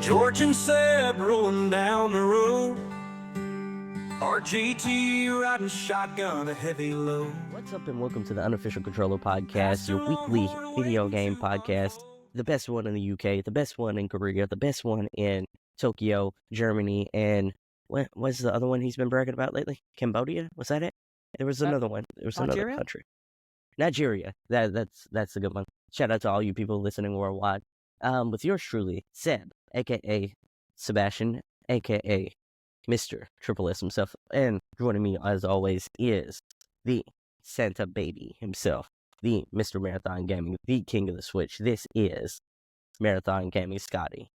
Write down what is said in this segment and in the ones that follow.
George and Seb rolling down the road. RGT riding shotgun, a heavy load. What's up and welcome to the Unofficial Controller Podcast, your weekly video game podcast. The best one in the UK, the best one in Korea, the best one in Tokyo, Germany, and what's the other one he's been bragging about lately? Cambodia? Was that it? There was another one. There was another country. Nigeria. That's a good one. Shout out to all you people listening worldwide. With yours truly, Seb, aka Sebastian, aka Mr. Triple S himself, and joining me as always is the Santa baby himself, the Mr. Marathon Gaming, the king of the Switch. This is Marathon Gaming Scotty.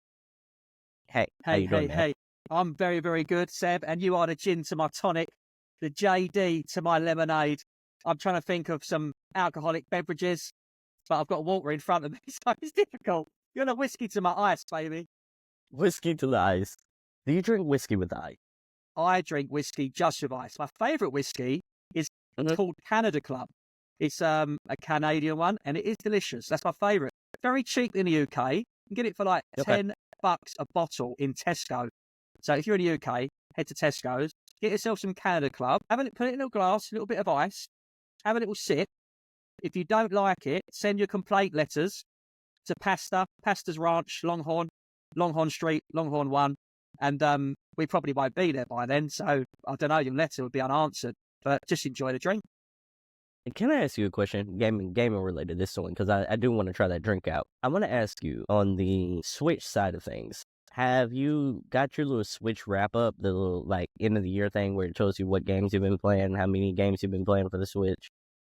Hey, how you doing, man? Hey. I'm very, very good, Seb, and you are the gin to my tonic, the JD to my lemonade. I'm trying to think of some alcoholic beverages, but I've got water in front of me, so it's difficult. You're the whiskey to my ice, baby. Whiskey to the ice. Do you drink whiskey with ice? I drink whiskey just with ice. My favourite whiskey is called Canada Club. It's a Canadian one, and it is delicious. That's my favourite. Very cheap in the UK. You can get it for like $10 a bottle in Tesco. So if you're in the UK, head to Tesco's, get yourself some Canada Club, put it in a glass, a little bit of ice, have a little sip. If you don't like it, send your complaint letters to Pasta's Ranch, Longhorn Street, Longhorn 1. And we probably won't be there by then, so I don't know, your letter would be unanswered. But just enjoy the drink. Can I ask you a question, gaming related, this one, because I do want to try that drink out. I want to ask you, on the Switch side of things, have you got your little Switch wrap up, the little like end of the year thing where it shows you what games you've been playing, how many games you've been playing for the Switch,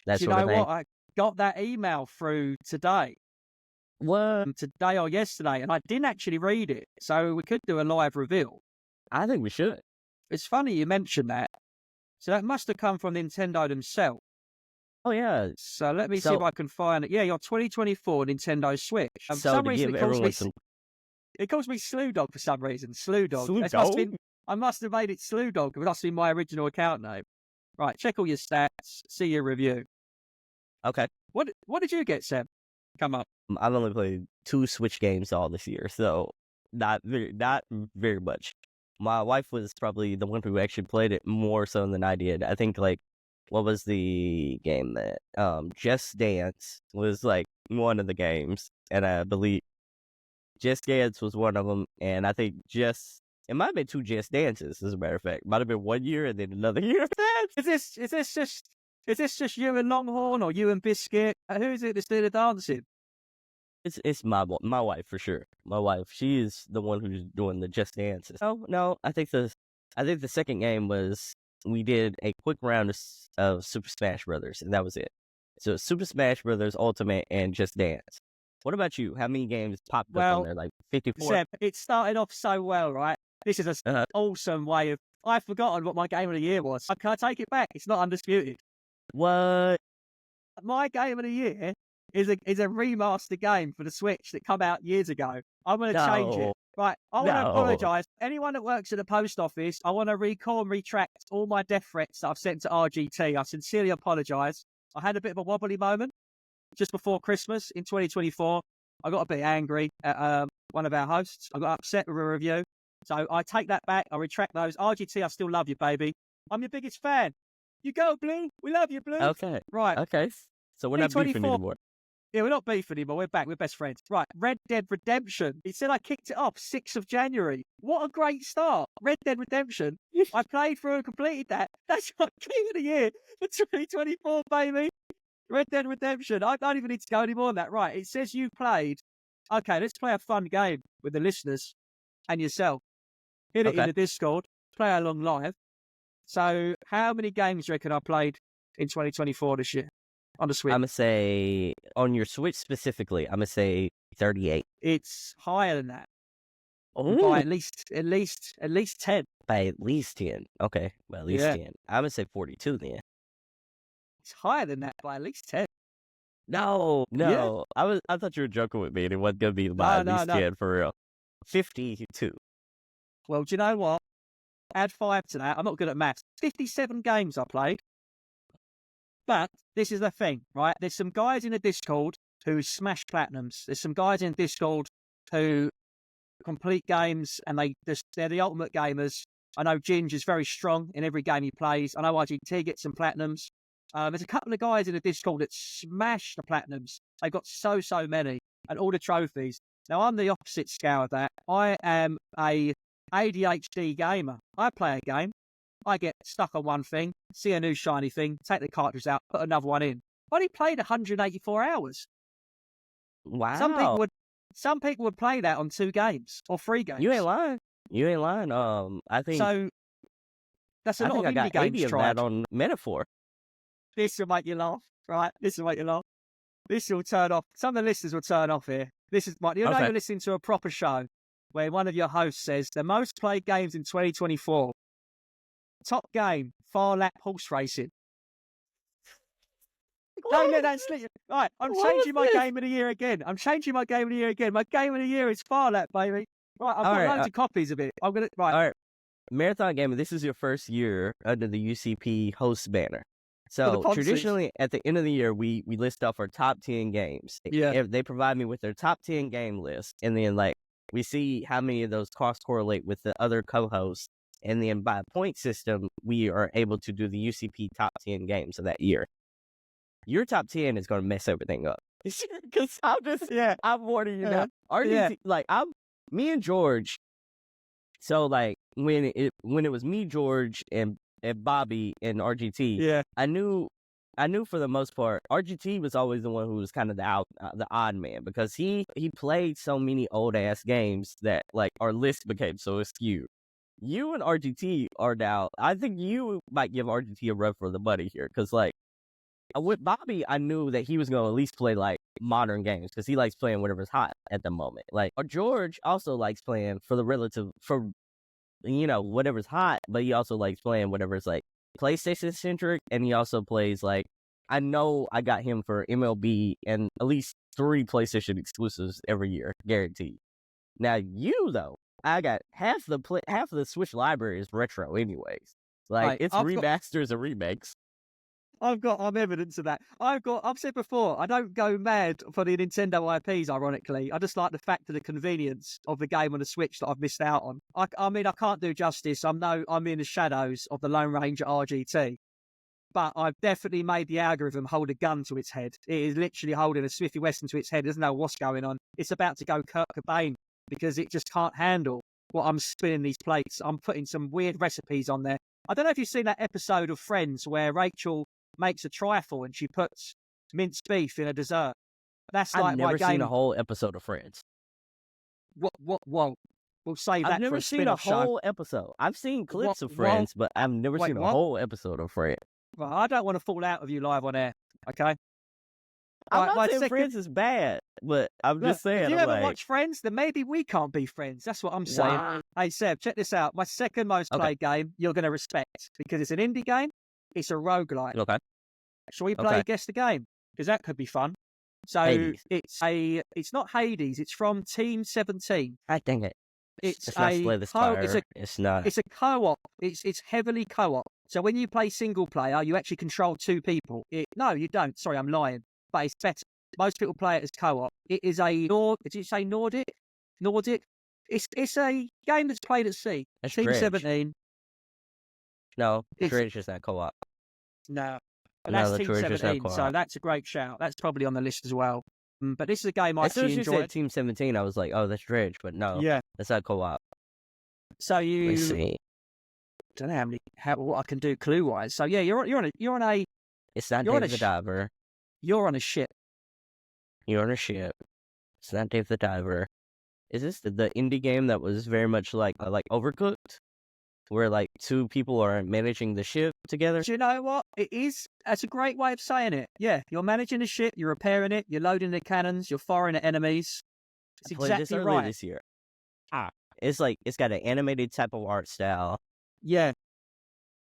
that sort of thing? You know what? I got that email through today. What? Today or yesterday, and I didn't actually read it, so we could do a live reveal. I think we should. It's funny you mentioned that. So that must have come from Nintendo themselves. Oh, yeah. So let me see if I can find it. Yeah, your 2024 Nintendo Switch. For so some to reason, give everyone some... It calls me Slew Dog for some reason. Slew Dog. Slew Dog? I must have made it Slew Dog. It must have been my original account name. Right, check all your stats. See your review. Okay. What did you get, Seb? Come up. I've only played 2 Switch games all this year, so not very much. My wife was probably the one who actually played it more so than I did. I think, like, what was the game that Just Dance was like one of the games, and I believe Just Dance was one of them, and I think it might have been 2 Just Dances, as a matter of fact. Might have been 1 year and then another year. Is this just you and Longhorn or you and Biscuit? Who is it that's doing the dancing? It's my wife for sure. My wife, she is the one who's doing the Just Dances. Oh no, I think the second game was we did a quick round of Super Smash Brothers, and that was it. So Super Smash Brothers Ultimate and Just Dance. What about you? How many games popped up on there? Like 54? Seb, it started off so well, right? This is an awesome way of... I've forgotten what my game of the year was. Can I take it back? It's not undisputed. What? My game of the year is a remaster game for the Switch that came out years ago. I'm going to change it. Right, I want to apologise. Anyone that works at the post office, I want to recall and retract all my death threats that I've sent to RGT. I sincerely apologise. I had a bit of a wobbly moment just before Christmas in 2024. I got a bit angry at one of our hosts. I got upset with a review. So I take that back. I retract those. RGT, I still love you, baby. I'm your biggest fan. You go, Blue. We love you, Blue. Okay. Right. Okay. So we're not beefing anymore. Yeah, we're not beefing anymore. We're back. We're best friends. Right. Red Dead Redemption. He said I kicked it off 6th of January. What a great start. Red Dead Redemption. I played through and completed that. That's my game of the year for 2024, baby. Red Dead Redemption. I don't even need to go any more than that. Right. It says you played. Okay, let's play a fun game with the listeners and yourself. Hit it in the Discord. Play along live. So, how many games do you reckon I played in 2024 this year on the Switch? I'm going to say, on your Switch specifically, I'm going to say 38. It's higher than that. Oh. By at least 10. By at least 10. Okay, by at least 10. I'm going to say 42 then. It's higher than that by at least 10. No. Yeah. I thought you were joking with me and it wasn't going to be by at least 10 for real. 52. Well, do you know what? Add 5 to that. I'm not good at maths. 57 games I played. But this is the thing, right? There's some guys in the Discord who smash platinums. There's some guys in Discord who complete games, and they're the ultimate gamers. I know Ginge is very strong in every game he plays. I know RGT gets some platinums. There's a couple of guys in the Discord that smash the platinums. They've got so many, and all the trophies. Now, I'm the opposite scale of that. I am a ADHD gamer. I play a game, I get stuck on one thing, see a new shiny thing, take the cartridge out, put another one in. I only played 184 hours. Wow. Some people would play that on 2 games or 3 games. You ain't lying. I think so. That's a lot of indie games. 80 of that on Metaphor. This will make you laugh, right? This will make you laugh. This will turn off. Some of the listeners will turn off here. You're listening to a proper show where one of your hosts says the most played games in 2024. Top game, Far Lap Horse Racing. Don't let that slip. Right, I'm changing my game of the year again. My game of the year is Far Lap, baby. Right, I've got loads of copies of it. All right. Marathon Gaming, this is your first year under the UCP host banner. So traditionally, at the end of the year, we list off our top 10 games. Yeah. They provide me with their top 10 game list, and then we see how many of those cross correlate with the other co-hosts, and then by a point system, we are able to do the UCP top 10 games of that year. Your top 10 is going to mess everything up. Because I'm warning you now. RGT, me and George. So when it was me, George, and Bobby and RGT, I knew for the most part RGT was always the one who was kind of the odd man, because he played so many old ass games that our list became so askew. You and RGT are now. I think you might give RGT a run for the money here, because with Bobby, I knew that he was going to at least play modern games, because he likes playing whatever's hot at the moment. George also likes playing whatever's hot, but he also likes playing whatever's PlayStation centric, and he also plays I know I got him for MLB and at least 3 PlayStation exclusives every year, guaranteed. Now you though, I got half the Switch library is retro anyways. It's remasters and remakes. I'm evidence of that. I've said before, I don't go mad for the Nintendo IPs, ironically. I just like the fact of the convenience of the game on the Switch that I've missed out on. I mean, I can't do justice. I'm in the shadows of the Lone Ranger RGT. But I've definitely made the algorithm hold a gun to its head. It is literally holding a Smithy Wesson to its head. It doesn't know what's going on. It's about to go Kurt Cobain, because it just can't handle what I'm spinning these plates. I'm putting some weird recipes on there. I don't know if you've seen that episode of Friends where Rachel makes a trifle and she puts minced beef in a dessert. That's I've never seen a whole episode of Friends. Whoa. We'll save that I've never for a seen a whole show. episode. I've seen clips of Friends, but I've never seen a whole episode of Friends. Well, I don't want to fall out with you live on air, okay? I'm not saying Friends is bad, but I'm just saying. If you ever watch Friends, then maybe we can't be friends. That's what I'm saying. Wow. Hey, Seb, check this out. My second most played game, you're going to respect, because it's an indie game. It's a roguelike. Okay. Shall we play Guess the Game? Because that could be fun. So Hades. it's not Hades. It's from Team 17. God dang it. It's not Slay the Spire. It's not. It's a co-op. It's heavily co-op. So when you play single player, you actually control 2 people. No, you don't. Sorry, I'm lying. But it's better. Most people play it as co-op. It is did you say Nordic? Nordic? It's a game that's played at sea. That's Team Dredge. 17. No, Dredge is not co-op. No. But No, that's the Team Dredge is not 17, co-op. so that's a great shout. That's probably on the list as well. But this is a game I As soon as actually you said enjoyed. Team 17, I was like, oh, that's Dredge, but no, that's not co-op. So Let's you see. don't know what I can do clue wise. So yeah, you're on a It's not You're on Dave a the sh- Diver. you're on a ship. You're on a ship. It's not Dave the Diver. Is this the indie game that was very much like Overcooked? Where 2 people are managing the ship together? Do you know what? It is. That's a great way of saying it. Yeah, you're managing the ship, you're repairing it, you're loading the cannons, you're firing at enemies. It's I played this exactly earlier right. this year. It's it's got an animated type of art style. Yeah.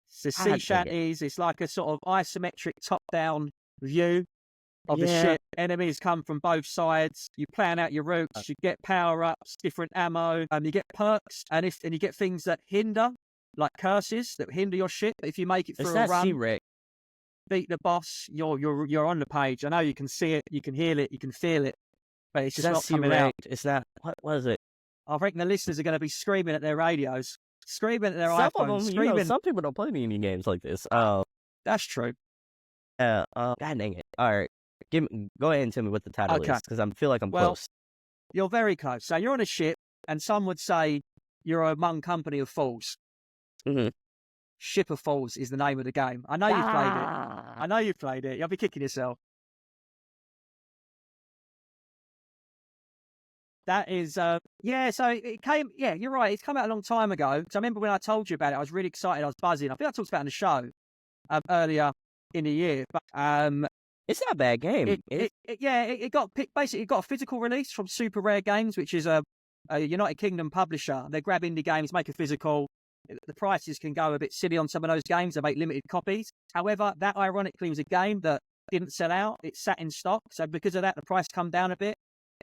It's the God sea dang it. shanties. It's like a sort of isometric top-down view of the Yeah. ship. Enemies come from both sides. You plan out your routes. You get power-ups, different ammo, you get perks, and you get things that hinder, like curses that hinder your ship. If you make it It's through a not run, Sea-Wreck. beat the boss, you're on the page. I know you can see it, you can hear it, you can feel it, but it's It's just not not coming out. Sea-Wrecked. It's not. What was it? I reckon the listeners are going to be screaming at their radios, screaming at their Some iPhones, of them, screaming. some people don't play any games like this. That's true. God dang it. All right. Go ahead and tell me what the title is, because I feel like I'm close. You're very close. So you're on a ship, and some would say you're among company of fools. Mm-hmm. Ship of Fools is the name of the game. I know you've played it. I know you've played it. You'll be kicking yourself. That is, so it came, you're right. It's come out a long time ago. So I remember when I told you about it, I was really excited. I was buzzing. I think I talked about it on the show earlier in the year. But it's not a bad game. It got basically it got a physical release from Super Rare Games, which is a United Kingdom publisher. They grab indie games, make a physical. The prices can go a bit silly on some of those games. They make limited copies. However, that ironically was a game that didn't sell out. It sat in stock. So because of that, the price come down a bit.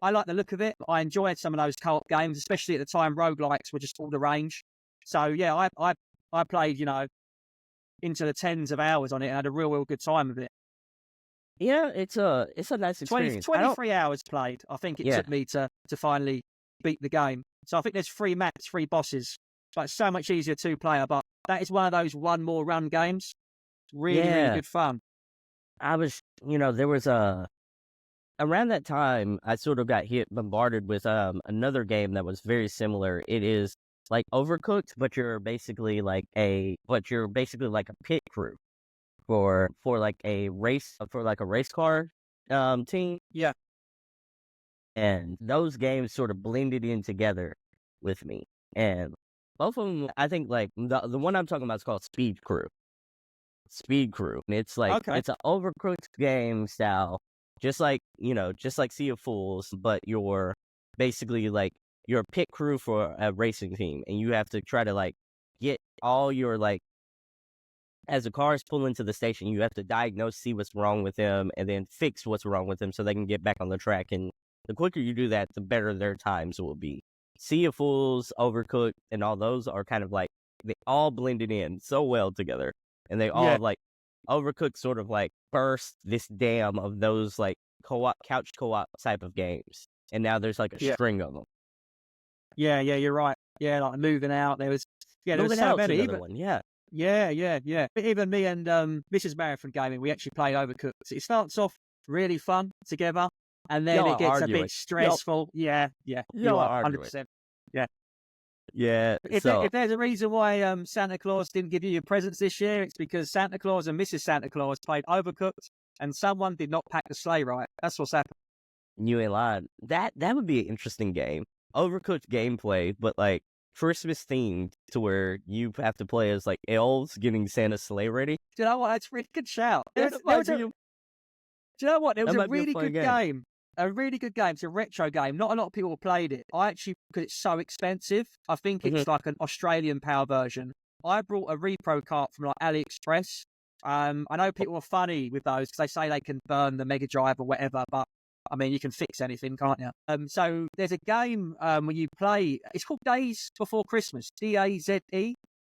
I like the look of it. I enjoyed some of those co-op games, especially at the time. Roguelikes were just all the rage. So yeah, I played, into the tens of hours on it and had a real good time with it. Yeah, it's a nice experience. 23 hours played. I think it took me to finally beat the game. So I think there's 3 maps, 3 bosses. But it's so much easier 2-player. But that is one of those one more run games. Really good fun. I was, there was around that time, I sort of got bombarded with another game that was very similar. It is like Overcooked, but you're basically like a pit crew for like a race car team. Yeah. And those games sort of blended in together with me. And both of them, I think, like the one I'm talking about is called Speed Crew. And it's like it's an Overcooked game style. Just like Sea of Fools, but you're basically like you're a pit crew for a racing team, and you have to try to like get all your as the cars pull into the station, you have to diagnose, see what's wrong with them, and then fix what's wrong with them so they can get back on the track. And the quicker you do that, the better their times will be. Sea of Fools, Overcooked, and all those are kind of like they all blended in so well together, and they all like. Overcooked sort of like burst this dam of those like couch co-op type of games, and now there's like a string of them. Yeah, you're right. Yeah, like Moving Out. There was so many. Even me and Mrs. Marathon Gaming, we actually played Overcooked. It starts off really fun together, and then it gets a bit stressful. Yeah, you are 100%. Yeah. If there's a reason why Santa Claus didn't give you your presents this year, it's because Santa Claus and Mrs. Santa Claus played Overcooked and someone did not pack the sleigh right. That's what's happened. You ain't lying. That would be an interesting game. Overcooked gameplay, but like Christmas themed, to where you have to play as like elves getting Santa's sleigh ready. Do you know what? That's a really good shout. Do you know what? There was a really good game. A really good game. It's a retro game. Not a lot of people played it. I actually, because it's so expensive, I think it's like an Australian power version. I brought a repro cart from like AliExpress. I know people are funny with those because they say they can burn the Mega Drive or whatever, but I mean, you can fix anything, can't you? So there's a game where you play, it's called Days Before Christmas, DAZE.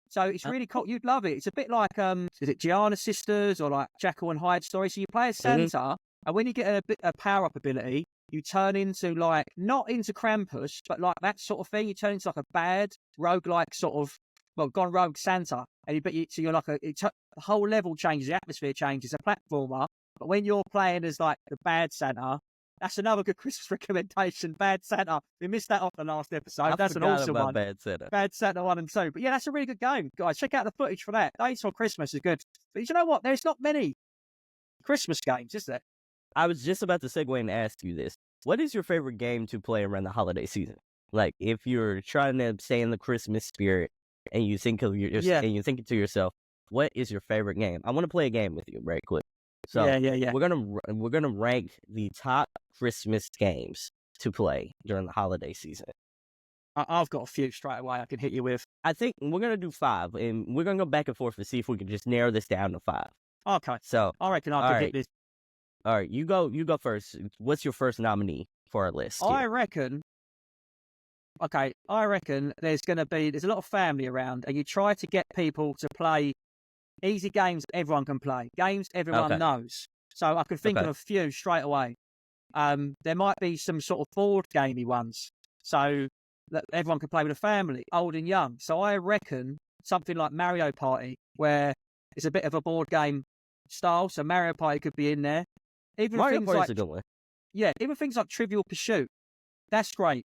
So it's really cool. You'd love it. It's a bit like, is it Gianna Sisters or like Jekyll and Hyde story? So you play as Santa. And when you get a power-up ability, you turn into like, not into Krampus, but like that sort of thing. You turn into like a bad roguelike sort of, gone rogue Santa. And so you're like the whole level changes, the atmosphere changes, a platformer. But when you're playing as like the bad Santa, that's another good Christmas recommendation. Bad Santa. We missed that off the last episode. That's an awesome one. Bad Santa. Bad Santa 1 and 2. But yeah, that's a really good game, guys. Check out the footage for that. Days for Christmas is good. But you know what? There's not many Christmas games, is there? I was just about to segue and ask you this. What is your favorite game to play around the holiday season? Like, if you're trying to stay in the Christmas spirit and you think and you think to yourself, what is your favorite game? I want to play a game with you, right quick. So we're gonna rank the top Christmas games to play during the holiday season. I've got a few straight away I can hit you with. I think we're gonna do 5, and we're gonna go back and forth to see if we can just narrow this down to 5. Okay. So I reckon I can hit this. All right, you go first. What's your first nominee for our list? I reckon there's a lot of family around, and you try to get people to play easy games that everyone can play, games everyone knows. So I can think of a few straight away. There might be some sort of board gamey ones. So that everyone can play with a family, old and young. So I reckon something like Mario Party, where it's a bit of a board game style. So Mario Party could be in there. Even Mario things Party's like a good one. yeah, even things like Trivial Pursuit. That's great.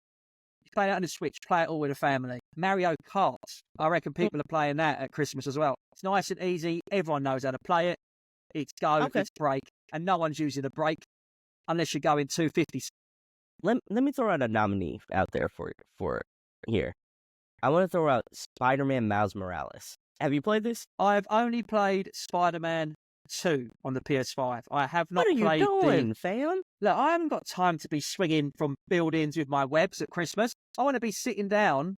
You play it on the Switch, play it all with a family. Mario Kart, I reckon people are playing that at Christmas as well. It's nice and easy. Everyone knows how to play it. It's go, it's break, and no one's using a break unless you're going 250. Let me throw out a nominee out there for here. I want to throw out Spider-Man Miles Morales. Have you played this? I've only played Spider-Man 2 on the PS5. I have not What are played you doing, fam? Look, I haven't got time to be swinging from buildings with my webs at Christmas. I want to be sitting down,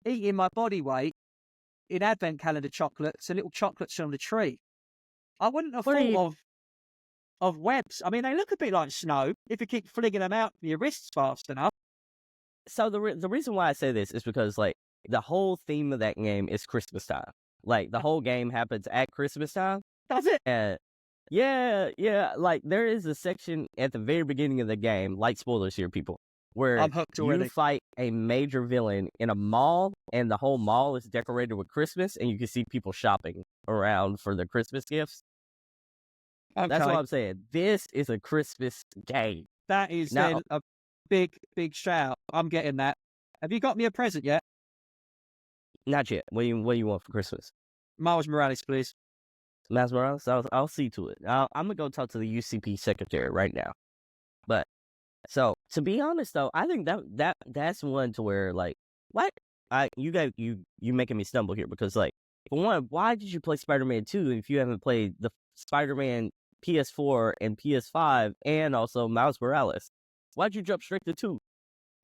eating my body weight in advent calendar chocolates and little chocolates from the tree. I wouldn't have thought of webs. I mean, they look a bit like snow if you keep flinging them out with your wrists fast enough. So the reason why I say this is because like the whole theme of that game is Christmas time. Like the whole game happens at Christmas time. Does it? Yeah. Like there is a section at the very beginning of the game, light spoilers here, people, where I'm hooked already. you fight a major villain in a mall, and the whole mall is decorated with Christmas, and you can see people shopping around for their Christmas gifts. Okay. That's what I'm saying. This is a Christmas game. That is Now- then a big shout. I'm getting that. Have you got me a present yet? Not yet. What do you want for Christmas? Miles Morales, please. Miles Morales? I'll see to it. I'm gonna go talk to the UCP secretary right now. But so to be honest though, I think that's one to where like what you making me stumble here because like for one, why did you play Spider-Man 2 if you haven't played the Spider-Man PS4 and PS5 and also Miles Morales? Why'd you jump straight to 2?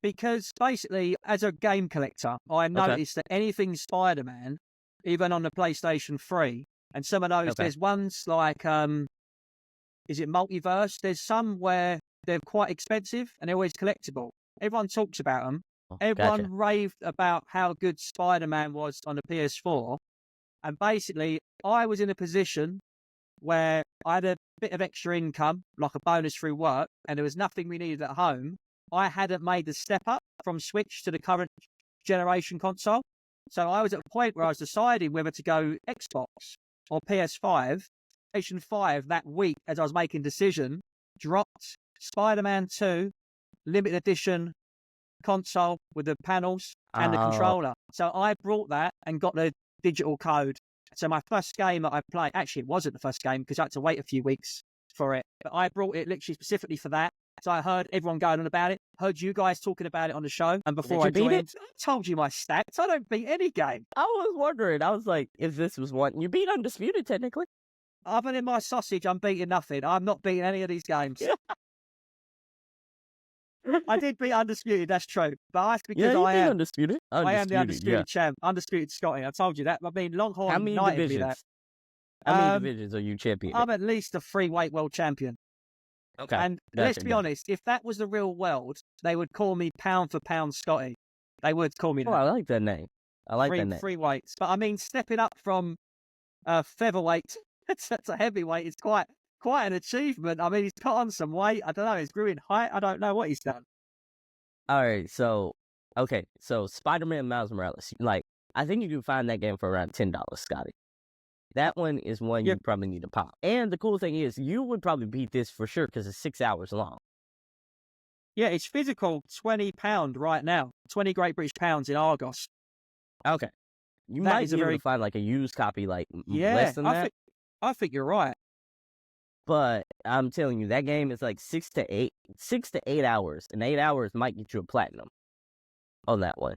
Because basically, as a game collector, I noticed that anything Spider-Man, even on the PlayStation 3, and some of those, there's ones like, is it Multiverse? There's some where they're quite expensive and they're always collectible. Everyone talks about them. Everyone raved about how good Spider-Man was on the PS4. And basically, I was in a position where I had a bit of extra income, like a bonus through work, and there was nothing we needed at home. I hadn't made the step up from Switch to the current generation console. So I was at a point where I was deciding whether to go Xbox or PS5. PlayStation 5 that week, as I was making decision, dropped Spider-Man 2 limited edition console with the panels and the controller. So I brought that and got the digital code. So my first game that I played, actually it wasn't the first game because I had to wait a few weeks for it. But I brought it literally specifically for that. So I heard everyone going on about it, heard you guys talking about it on the show. And before I joined, I told you my stats. I don't beat any game. I was wondering. I was like, if this was one, you beat Undisputed technically. Other than my sausage, I'm beating nothing. I'm not beating any of these games. I did beat Undisputed, that's true. But that's because I am Undisputed. I am the Undisputed champ. Undisputed Scotty. I told you that. I mean, Longhorn. How many divisions? How many divisions are you champion? I'm at least a 3-weight world champion. Okay. And let's be honest, if that was the real world, they would call me pound for pound Scotty. They would call me that. Oh, I like that name. I like that name. 3 weights. But I mean, stepping up from featherweight to heavyweight is quite an achievement. I mean, he's put on some weight. I don't know. He's grew in height. I don't know what he's done. All right. So Spider-Man Miles Morales. Like, I think you can find that game for around $10, Scotty. That one is one you probably need to pop. And the cool thing is, you would probably beat this for sure because it's 6 hours long. Yeah, it's physical £20 right now. 20 Great British pounds in Argos. Okay. You might be able to find like a used copy like less than that. I think you're right. But I'm telling you, that game is like 6 to 8 hours. And 8 hours might get you a platinum on that one.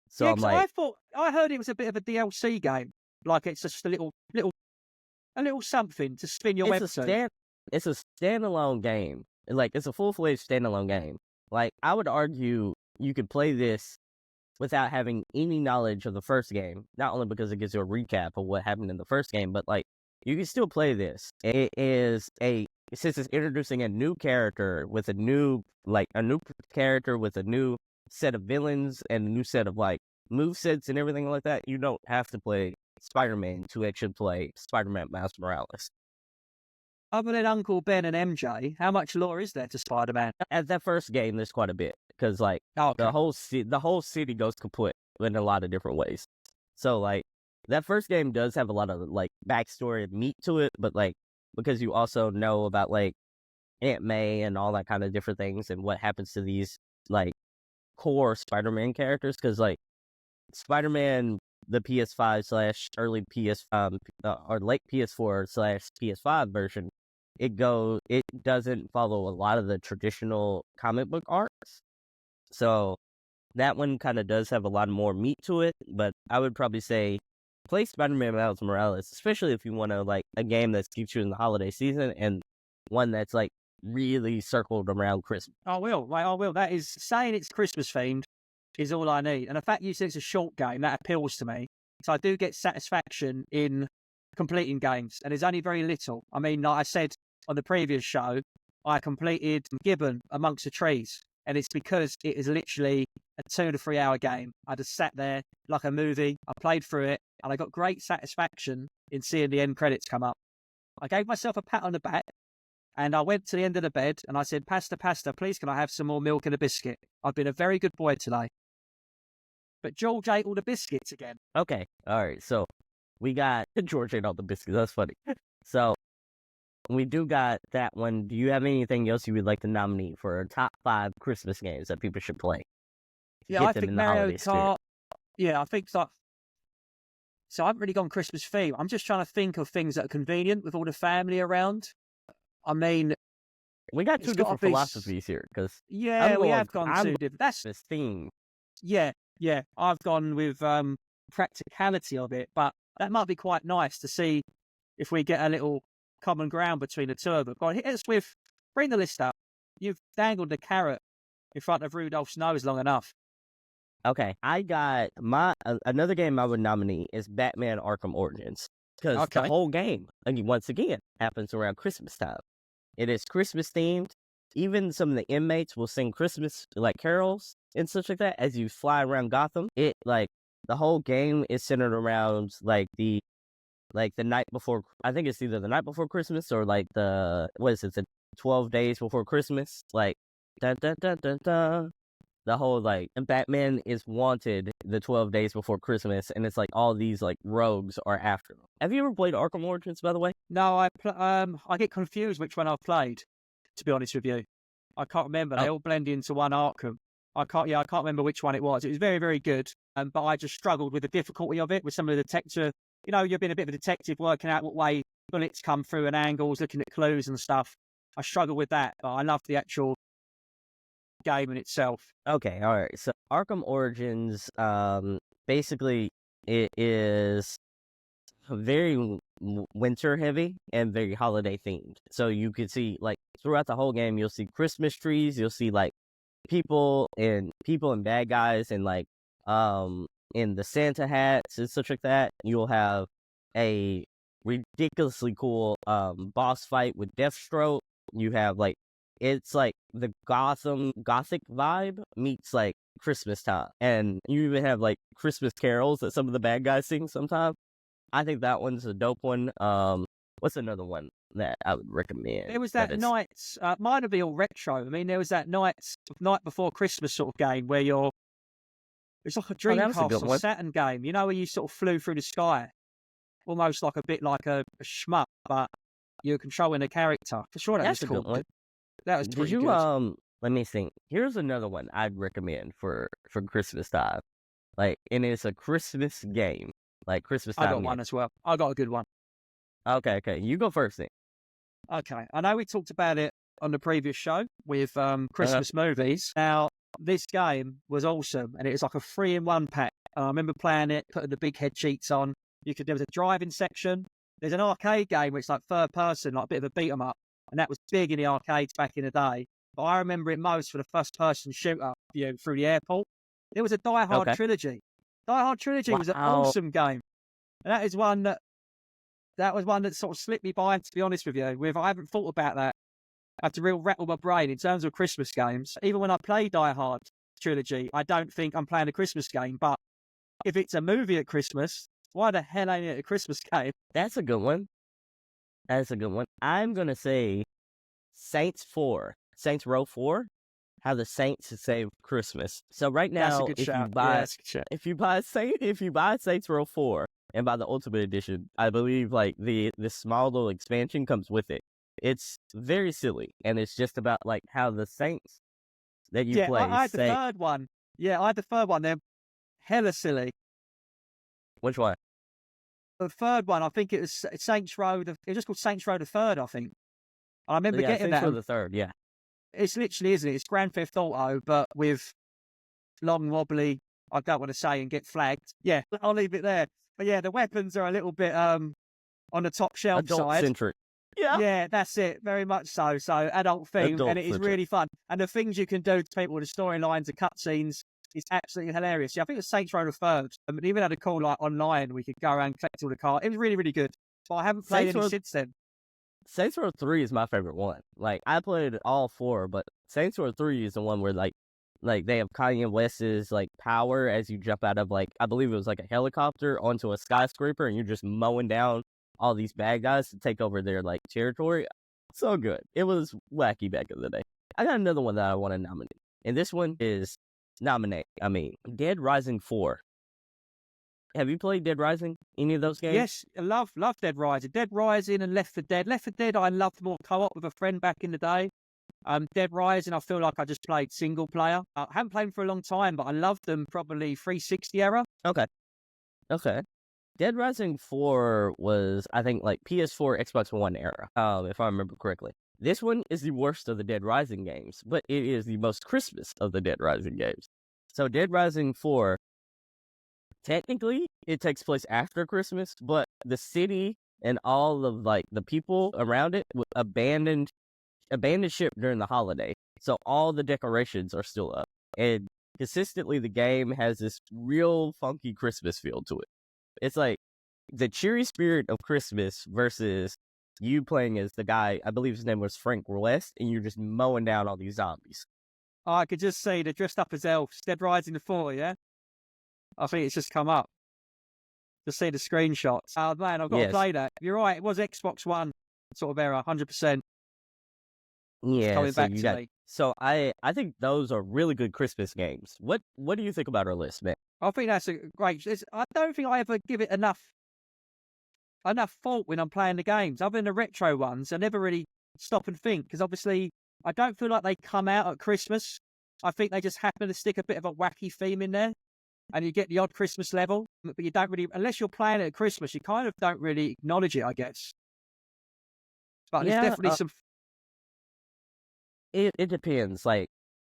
So yeah, I'm like, I heard it was a bit of a DLC game. Like it's just a little something to spin your website. It's a standalone game. Like it's a full-fledged standalone game. Like I would argue you could play this without having any knowledge of the first game. Not only because it gives you a recap of what happened in the first game, but like you can still play this. Since it's introducing a new character with a new character with a new set of villains and a new set of like movesets and everything like that, you don't have to play Spider-Man to actually play Spider-Man Miles Morales. Other than Uncle Ben and MJ, how much lore is there to Spider-Man? At that first game, there's quite a bit because like Oh, okay. the whole city goes kaput in a lot of different ways. So like that first game does have a lot of like backstory and meat to it, but like because you also know about like Aunt May and all that kind of different things and what happens to these like core Spider-Man characters, because like Spider-Man, the PS5 slash early PS or late PS4 slash PS5 version, it doesn't follow a lot of the traditional comic book arcs. So that one kind of does have a lot more meat to it, but I would probably say play Spider-Man Miles Morales, especially if you want to like a game that keeps you in the holiday season and one that's like really circled around Christmas. I will, mate, I will. That is, saying it's Christmas themed is all I need. And the fact you said it's a short game, that appeals to me. So I do get satisfaction in completing games, and there's only very little. I mean, like I said on the previous show, I completed Gibbon Amongst the Trees, and it's because it is literally a 2 to 3 hour game. I just sat there like a movie, I played through it, and I got great satisfaction in seeing the end credits come up. I gave myself a pat on the back, and I went to the end of the bed, and I said, "Pasta, please can I have some more milk and a biscuit? I've been a very good boy today." But George ate all the biscuits again. Okay, all right. So we got George ate all the biscuits. That's funny. So we do got that one. Do you have anything else you would like to nominate for our top 5 Christmas games that people should play? Yeah, I think Mario Kart. Yeah, I think so. So I haven't really gone Christmas theme. I'm just trying to think of things that are convenient with all the family around. I mean, we got 2 different philosophies here because we have gone 2 different. That's this theme. Yeah. I've gone with practicality of it, but that might be quite nice to see if we get a little common ground between the two of them. Go on, hit us with, bring the list up. You've dangled the carrot in front of Rudolph's nose long enough. Okay, I got another game I would nominate is Batman Arkham Origins, because the whole game, once again, happens around Christmas time. It is Christmas themed. Even some of the inmates will sing Christmas like carols and such like that as you fly around Gotham. It like the whole game is centered around like the night before. I think it's either the night before Christmas or like the 12 days before Christmas. Like dun dun dun dun dun. The whole like Batman is wanted the 12 days before Christmas, and it's like all these like rogues are after him. Have you ever played Arkham Origins, by the way? No, I get confused which one I've played. To be honest with you, I can't remember. They all blend into one Arkham. I can't remember which one it was. It was very, very good, but I just struggled with the difficulty of it. With some of the detective, you've been a bit of a detective, working out what way bullets come through and angles, looking at clues and stuff. I struggle with that, but I love the actual game in itself. Okay, all right. So Arkham Origins, basically, it is very winter heavy and very holiday themed. So you can see like throughout the whole game, you'll see Christmas trees, you'll see like people and bad guys and like in the Santa hats and such like that. You'll have a ridiculously cool boss fight with Deathstroke. You have like it's like the gothic vibe meets like Christmas time, and you even have like Christmas carols that some of the bad guys sing sometimes. I think that one's a dope one. What's another one that I would recommend? There was that Nights, might have been all retro. I mean, there was that night before Christmas sort of game where it's like a Dreamcast or Saturn game, where you sort of flew through the sky, almost like a bit like a shmup, but you're controlling a character. For sure, that's a good one. That was pretty good. Let me think. Here's another one I'd recommend for Christmas time. Like, and it's a Christmas game. Like Christmas time. I got one as well. I got a good one. Okay. You go first then. Okay. I know we talked about it on the previous show with Christmas movies. Now, this game was awesome, and it was like a 3-in-1 pack. I remember playing it, putting the big head cheats on. There was a driving section. There's an arcade game where it's like third person, like a bit of a beat 'em up. And that was big in the arcades back in the day. But I remember it most for the first-person shooter through the airport. There was a Die Hard trilogy. Die Hard trilogy was an awesome game. And that was one that sort of slipped me by, to be honest with you. I haven't thought about that. I have to real rattle my brain in terms of Christmas games. Even when I play Die Hard trilogy, I don't think I'm playing a Christmas game. But if it's a movie at Christmas, why the hell ain't it a Christmas game? That's a good one. That's a good one. I'm gonna say Saints Row 4. How the Saints save Christmas. So right That's a now, good if you shout. buy Yeah, that's a good shout. if you buy Saints Row 4 and buy the Ultimate Edition, I believe like the small little expansion comes with it. It's very silly, and it's just about like how the Saints that you Yeah, play I had the say third one. Yeah, I had the third one. They're hella silly. which one? The third one, I think it was Saints Row. It was just called Saints Row the Third, I think. I remember Yeah, getting Saints that. Row the third. Yeah, It's literally, isn't it? It's Grand Theft Auto, but with long wobbly. I don't want to say and get flagged. Yeah, I'll leave it there. But yeah, the weapons are a little bit on the top shelf adult side. centric. Yeah, Yeah, that's it. Very much so. So adult theme, adult and it is centric. really fun. And the things you can do to people, the storylines, the cutscenes, it's absolutely hilarious. Yeah, I think it was Saints Row the Third. It even had a call like online. We could go around and collect all the cards. It was really, really good. But I haven't played Saints any Row since then. Saints Row 3 is my favorite one. Like I played all four, but Saints Row 3 is the one where like they have Kanye West's like power as you jump out of like I believe it was like a helicopter onto a skyscraper and you're just mowing down all these bad guys to take over their like territory. So good. It was wacky back in the day. I got another one that I want to nominate. And this one is Dead Rising 4. Have you played Dead Rising? Any of those games? Yes, I love Dead Rising. Dead Rising and Left 4 Dead. Left 4 Dead, I loved more co-op with a friend back in the day. Dead Rising, I feel like I just played single player. I haven't played them for a long time, but I loved them probably 360 era. Okay. Dead Rising 4 was, I think, like PS4, Xbox One era, if I remember correctly. This one is the worst of the Dead Rising games, but it is the most Christmas of the Dead Rising games. So Dead Rising 4, technically, it takes place after Christmas, but the city and all of like the people around it abandoned ship during the holiday. So all the decorations are still up. And consistently the game has this real funky Christmas feel to it. It's like the cheery spirit of Christmas versus you playing as the guy, I believe his name was Frank West, and you're just mowing down all these zombies. Oh, I could just see they're dressed up as elves. Dead Rising the 4, yeah? I think it's just come up. Just see the screenshots. Oh, man, I've got to play that. You're right, it was Xbox One sort of era, 100%. Yeah, It's coming so back to me. So I think those are really good Christmas games. What do you think about our list, man? I think that's a great. I don't think I ever give it enough thought when I'm playing the games. Other than the retro ones, I never really stop and think because obviously I don't feel like they come out at Christmas. I think they just happen to stick a bit of a wacky theme in there, and you get the odd Christmas level. But you don't really, unless you're playing it at Christmas, you kind of don't really acknowledge it, I guess. But there's definitely some. It depends. Like,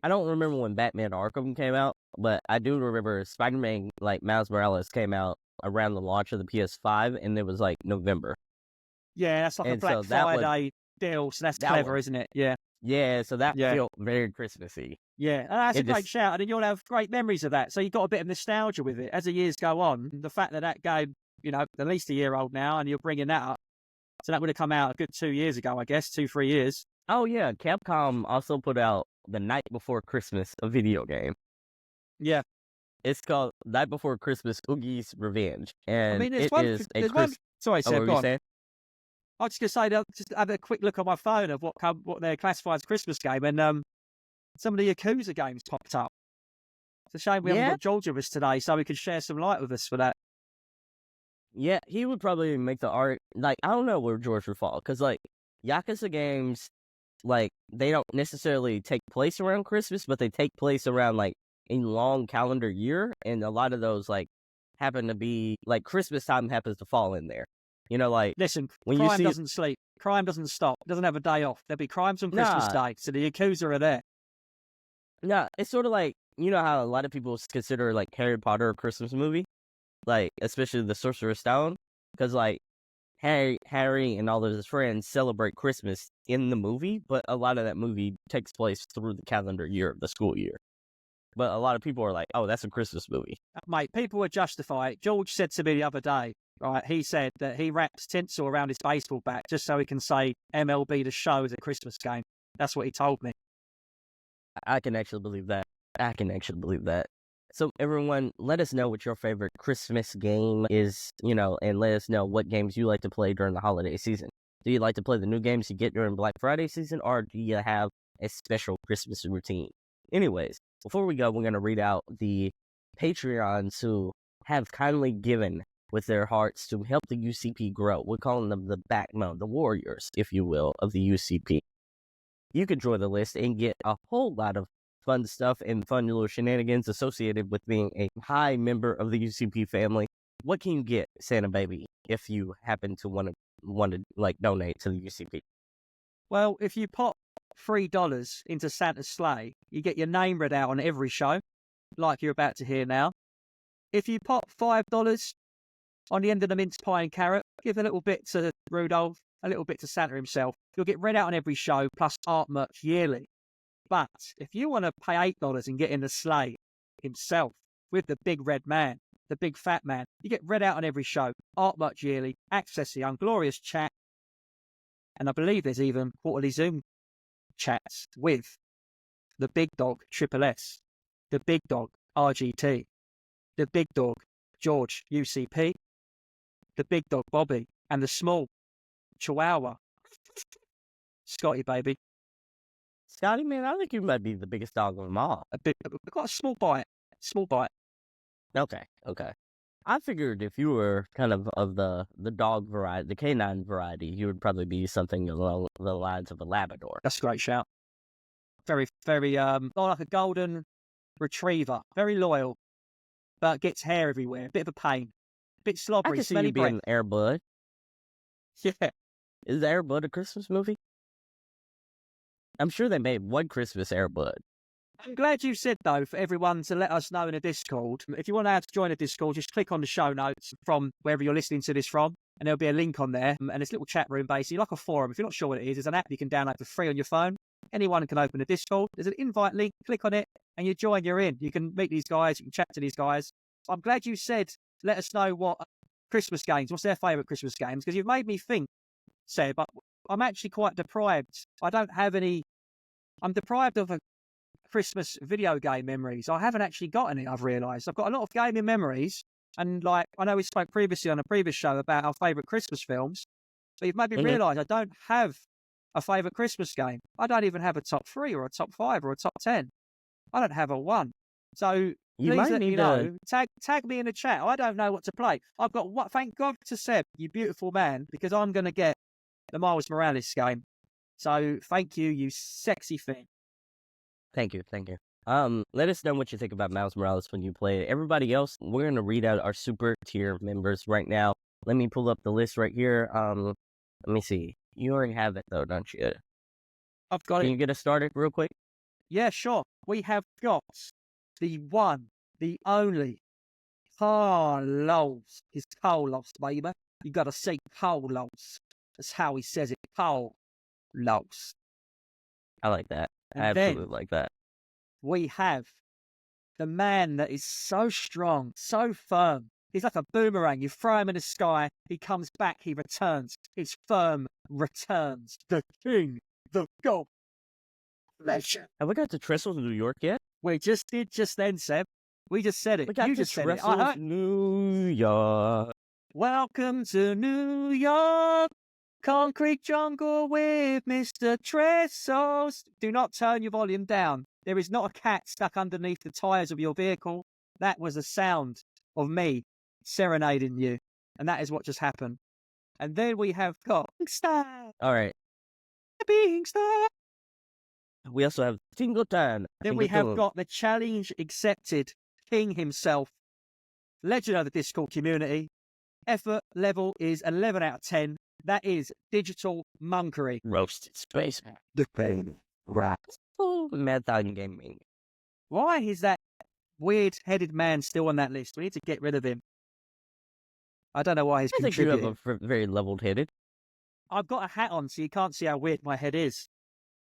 I don't remember when Batman Arkham came out, but I do remember Spider-Man, like, Miles Morales came out around the launch of the PS5, and it was, like, November. Yeah, that's like a Black Friday deal, so that's clever, isn't it? Yeah. Yeah, so that felt very Christmassy. Yeah, and that's a great shout, and then you'll have great memories of that. So you've got a bit of nostalgia with it. As the years go on, the fact that game, at least a year old now, and you're bringing that up, so that would have come out a good 2 years ago, I guess, 2-3 years. Oh, yeah. Capcom also put out the Night Before Christmas, a video game. Yeah. It's called Night Before Christmas Oogie's Revenge. And Sorry, Seb, go on. Saying? I was just going to say, just have a quick look on my phone of what they classify as Christmas game, and some of the Yakuza games popped up. It's a shame we haven't got George with us today, so we could share some light with us for that. Yeah, he would probably make the art. Like, I don't know where George would fall, because, like, Yakuza games, like, they don't necessarily take place around Christmas, but they take place around, like, a long calendar year, and a lot of those, like, happen to be, like, Christmas time happens to fall in there. Like... Listen, crime doesn't sleep. Crime doesn't stop. It doesn't have a day off. There'll be crimes on Christmas Day, so the Yakuza are there. Nah, it's sort of like, you know how a lot of people consider, like, Harry Potter a Christmas movie? Like, especially the Sorcerer's Stone? Because, like, Harry and all of his friends celebrate Christmas in the movie, but a lot of that movie takes place through the calendar year of the school year. But a lot of people are like, oh, that's a Christmas movie. Mate, people would justify it. George said to me the other day, right, he said that he wraps tinsel around his baseball bat just so he can say MLB The Show is a Christmas game. That's what he told me. I can actually believe that. So everyone, let us know what your favorite Christmas game is, and let us know what games you like to play during the holiday season. Do you like to play the new games you get during Black Friday season, or do you have a special Christmas routine? Anyways, before we go, we're going to read out the Patreons who have kindly given with their hearts to help the UCP grow. We're calling them the backbone, the warriors, if you will, of the UCP. You can join the list and get a whole lot of fun stuff and fun little shenanigans associated with being a high member of the UCP family. What can you get, Santa Baby, if you happen to want to like donate to the UCP? Well, if you pop $3 into Santa's sleigh, you get your name read out on every show, like you're about to hear now. If you pop $5 on the end of the mince pie and carrot, give a little bit to Rudolph, a little bit to Santa himself. You'll get read out on every show, plus art merch yearly. But if you want to pay $8 and get in the sleigh himself with the big red man, the big fat man, you get read out on every show, art merch yearly, access the unglorious chat, and I believe there's even quarterly Zoom chats with the big dog Triple S, the big dog RGT, the big dog George UCP, the big dog Bobby, and the small Chihuahua Scotty, baby. Scotty, man, I think you might be the biggest dog of them all. I've got a small bite. Okay. I figured if you were kind of the dog variety, the canine variety, you would probably be something along the lines of a Labrador. That's a great shout. Very, very, like a golden retriever. Very loyal, but gets hair everywhere. A bit of a pain. A bit slobbery. I can see smelly you being breath. Air Bud. Yeah. Is Air Bud a Christmas movie? I'm sure they made one Christmas Air Bud. I'm glad you said, though, for everyone to let us know in a Discord. If you want to join a Discord, just click on the show notes from wherever you're listening to this from, and there'll be a link on there, and it's a little chat room, basically, like a forum. If you're not sure what it is, there's an app you can download for free on your phone. Anyone can open a Discord. There's an invite link. Click on it, and you join, you're in. You can meet these guys. You can chat to these guys. I'm glad you said, let us know what Christmas games, what's their favourite Christmas games, because you've made me think, Seb, but I'm actually quite deprived. I don't have any. I'm deprived of a Christmas video game memories. I haven't actually got any, I've realised. I've got a lot of gaming memories, and like I know we spoke previously on a previous show about our favourite Christmas films, but you've made me realise I don't have a favourite Christmas game. I don't even have a top 3 or a top 5 or a top 10. I don't have a 1. So please let me know. Tag me in the chat. I don't know what to play. I've got what? Thank God to Seb, you beautiful man, because I'm going to get the Miles Morales game. So thank you, you sexy thing. Thank you. Let us know what you think about Miles Morales when you play it. Everybody else, we're going to read out our super tier members right now. Let me pull up the list right here. Let me see. You already have it, though, don't you? I've got it. Can you get us started real quick? Yeah, sure. We have got the one, the only, Carlos. He's Carlos, baby. You got to say Carlos. That's how he says it. Carlos. I like that. And I absolutely like that. We have the man that is so strong, so firm. He's like a boomerang. You throw him in the sky, he comes back, he returns. His firm returns. The king, the god. Have we got to Trestles in New York yet? We just did just then, Seb. We just said it. We got you to just said it. Trestles, New York. Welcome to New York. Concrete jungle with Mr. Trestles. Do not turn your volume down. There is not a cat stuck underneath the tyres of your vehicle. That was the sound of me serenading you. And that is what just happened. And then we have got Star. All right. Being Star. We also have Tingleton. Then we have got the challenge accepted king himself. Legend of the Discord community. Effort level is 11 out of 10. That is digital monkery. Roasted Space. The pain. Right. Mad Thought Gaming. Why is that weird-headed man still on that list? We need to get rid of him. I don't know why he's contributing. I think you have a very leveled-headed. I've got a hat on, so you can't see how weird my head is.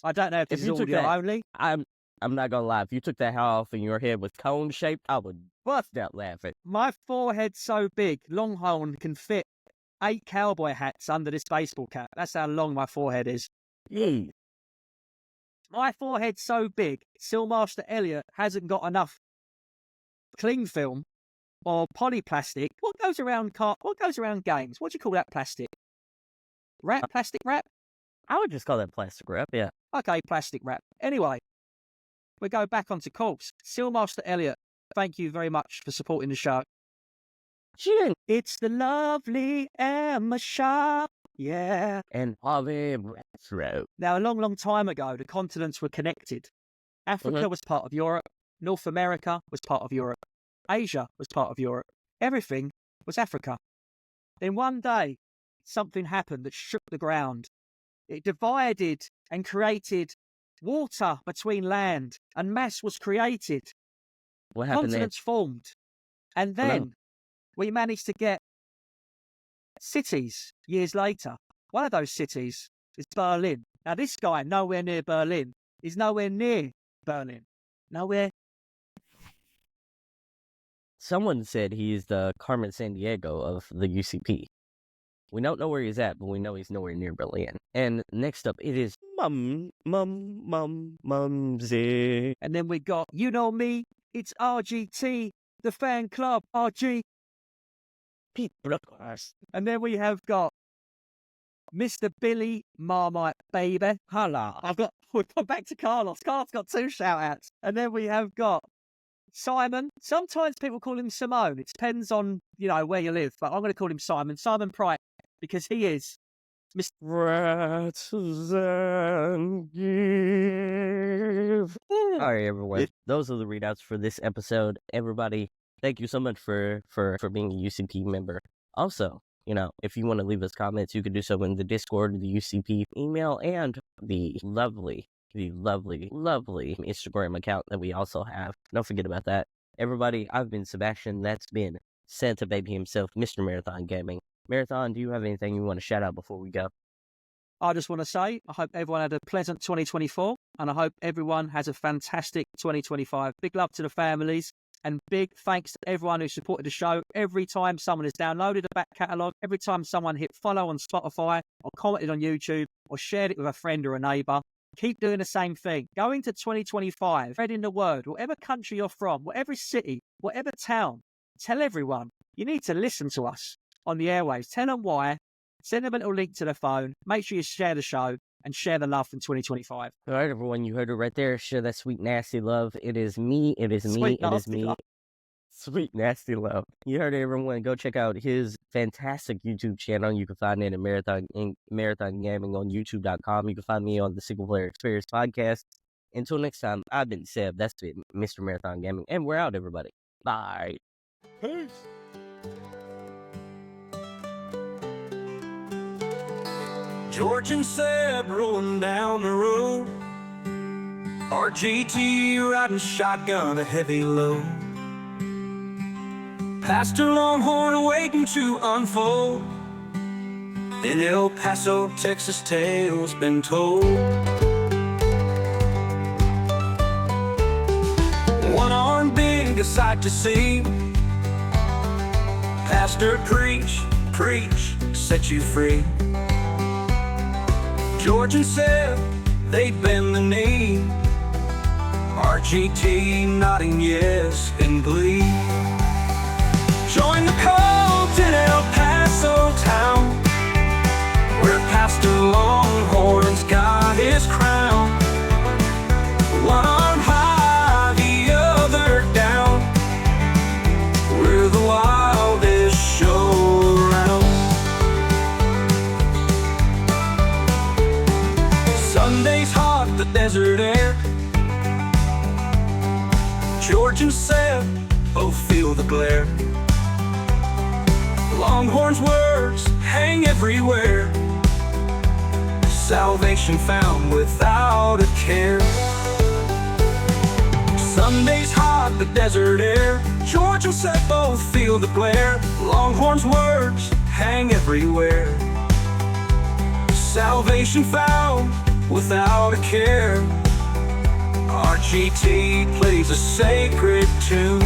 I don't know if this is audio only. I'm not gonna lie. If you took that hat off and your head was cone-shaped, I would bust out laughing. My forehead's so big, Longhorn can fit 8 cowboy hats under this baseball cap. That's how long my forehead is. Yeah. My forehead's so big, Sealmaster Elliot hasn't got enough cling film or polyplastic. What goes around games? What do you call that plastic? Wrap, plastic wrap? I would just call that plastic wrap, yeah. Okay, plastic wrap. Anyway, we go back onto course. Sealmaster Elliot, thank you very much for supporting the show. It's the lovely Emma Sharp. Yeah. And Harvey Retro. Now, a long, long time ago, the continents were connected. Africa was part of Europe. North America was part of Europe. Asia was part of Europe. Everything was Africa. Then one day, something happened that shook the ground. It divided and created water between land, and mass was created. What happened Continents formed. And then we managed to get cities years later. One of those cities is Berlin. Now, this guy, nowhere near Berlin, is nowhere near Berlin. Nowhere. Someone said he's the Carmen Sandiego of the UCP. We don't know where he's at, but we know he's nowhere near Berlin. And next up, it is Mumsy. And then we got, you know me, it's RGT, the fan club, RG. Pete Brookhouse. And then we have got Mr. Billy Marmite Baby. Holla. We'll come back to Carlos. Carlos got 2 shout-outs. And then we have got Simon. Sometimes people call him Simone. It depends on, where you live. But I'm going to call him Simon. Simon Price, because he is Mr. Rats and give. All right, everyone. Those are the readouts for this episode. Everybody, thank you so much for being a UCP member. Also, if you want to leave us comments, you can do so in the Discord, the UCP email, and the lovely Instagram account that we also have. Don't forget about that. Everybody, I've been Sebastian. That's been Santa Baby himself, Mr. Marathon Gaming. Marathon, do you have anything you want to shout out before we go? I just want to say, I hope everyone had a pleasant 2024, and I hope everyone has a fantastic 2025. Big love to the families. And big thanks to everyone who supported the show. Every time someone has downloaded a back catalogue, every time someone hit follow on Spotify, or commented on YouTube, or shared it with a friend or a neighbour, keep doing the same thing. Go into 2025, spreading the word, whatever country you're from, whatever city, whatever town, tell everyone you need to listen to us on the airwaves. Tell them why. Send them a little link to their phone. Make sure you share the show and share the love in 2025. All right, everyone, you heard it right there. Share that sweet, nasty love. It is me. It is me. Sweet, it is nasty me. love. Sweet, nasty love. You heard it, everyone. Go check out his fantastic YouTube channel. You can find it at Marathon Gaming on YouTube.com. You can find me on the Single Player Experience podcast. Until next time, I've been Seb. That's been Mr. Marathon Gaming. And we're out, everybody. Bye. Peace. George and Seb rolling down the road. RGT riding shotgun, a heavy load. Pastor Longhorn waiting to unfold. In El Paso, Texas, tales been told. One arm big, a sight to see. Pastor preach, set you free. George and Seb, they bend the knee. RGT nodding yes in glee. Join the cult in El Paso town, where Pastor Longhorn's got his crown. One arm high, the other down. We're the wildest show around. Sunday's hot, the desert air. George and Seb both feel the glare. Longhorn's words hang everywhere. Salvation found without a care. Sunday's hot, the desert air. George and Seb both feel the glare. Longhorn's words hang everywhere. Salvation found without a care. RGT plays a sacred tune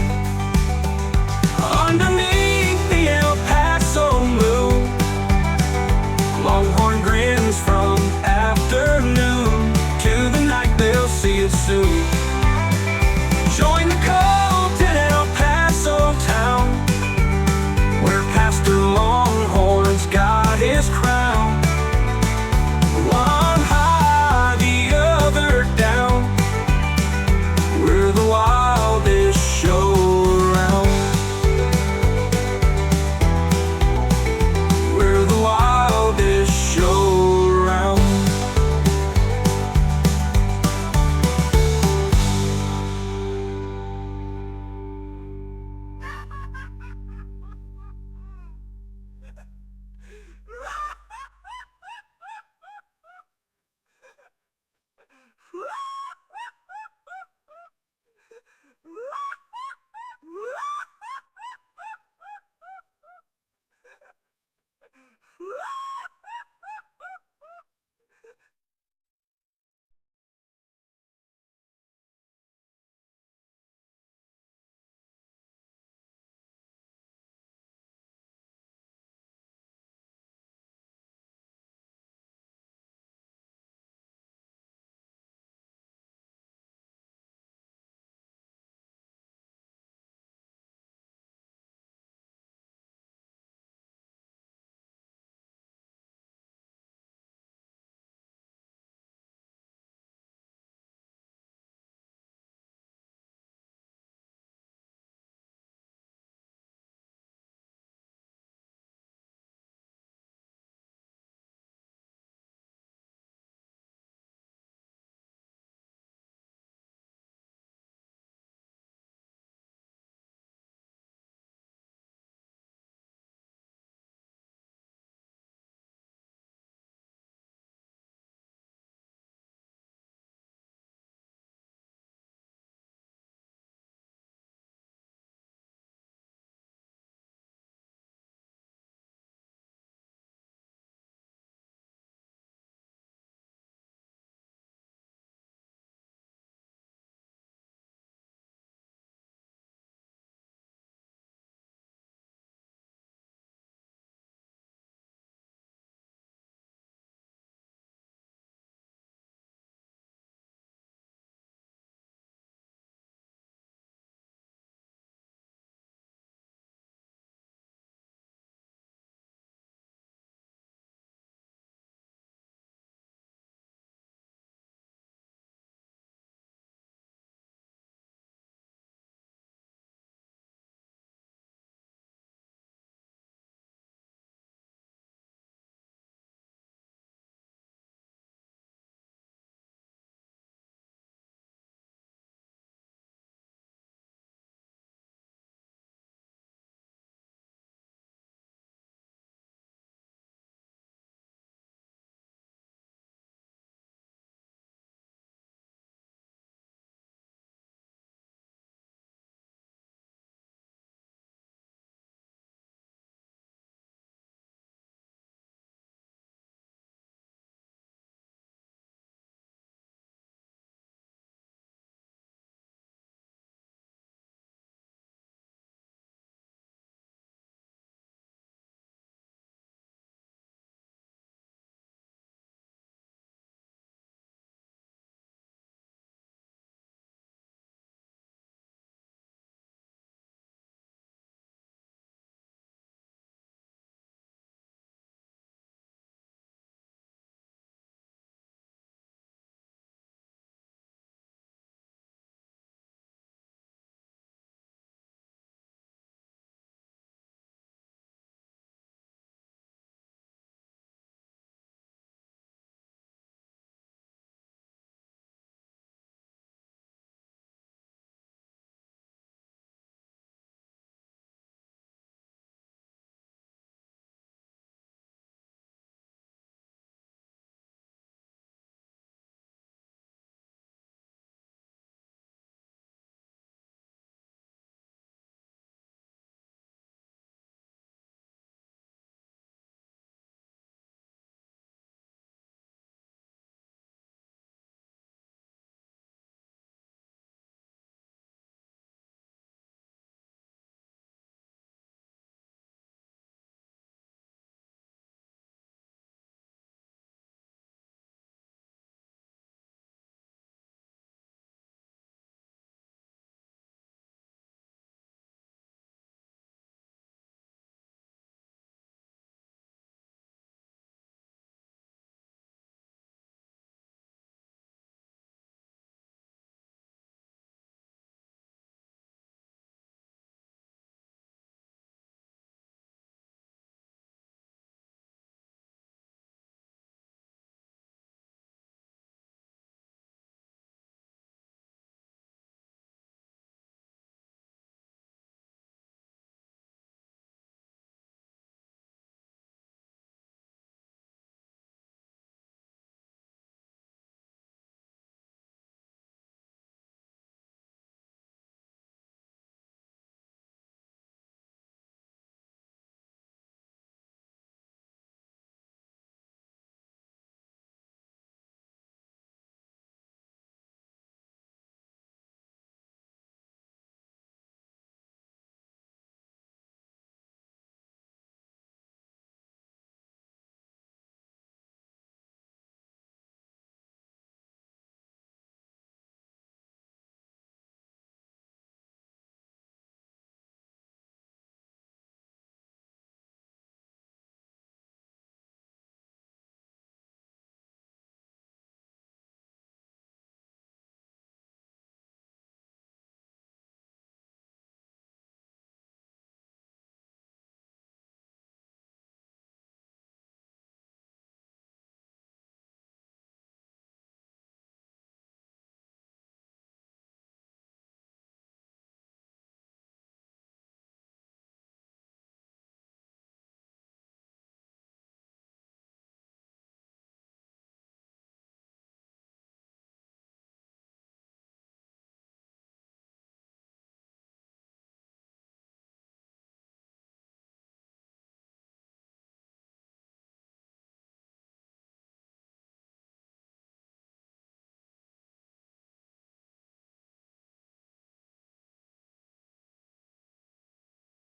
underneath the El Paso moon. Longhorn grins from afternoon to the night, they'll see it soon.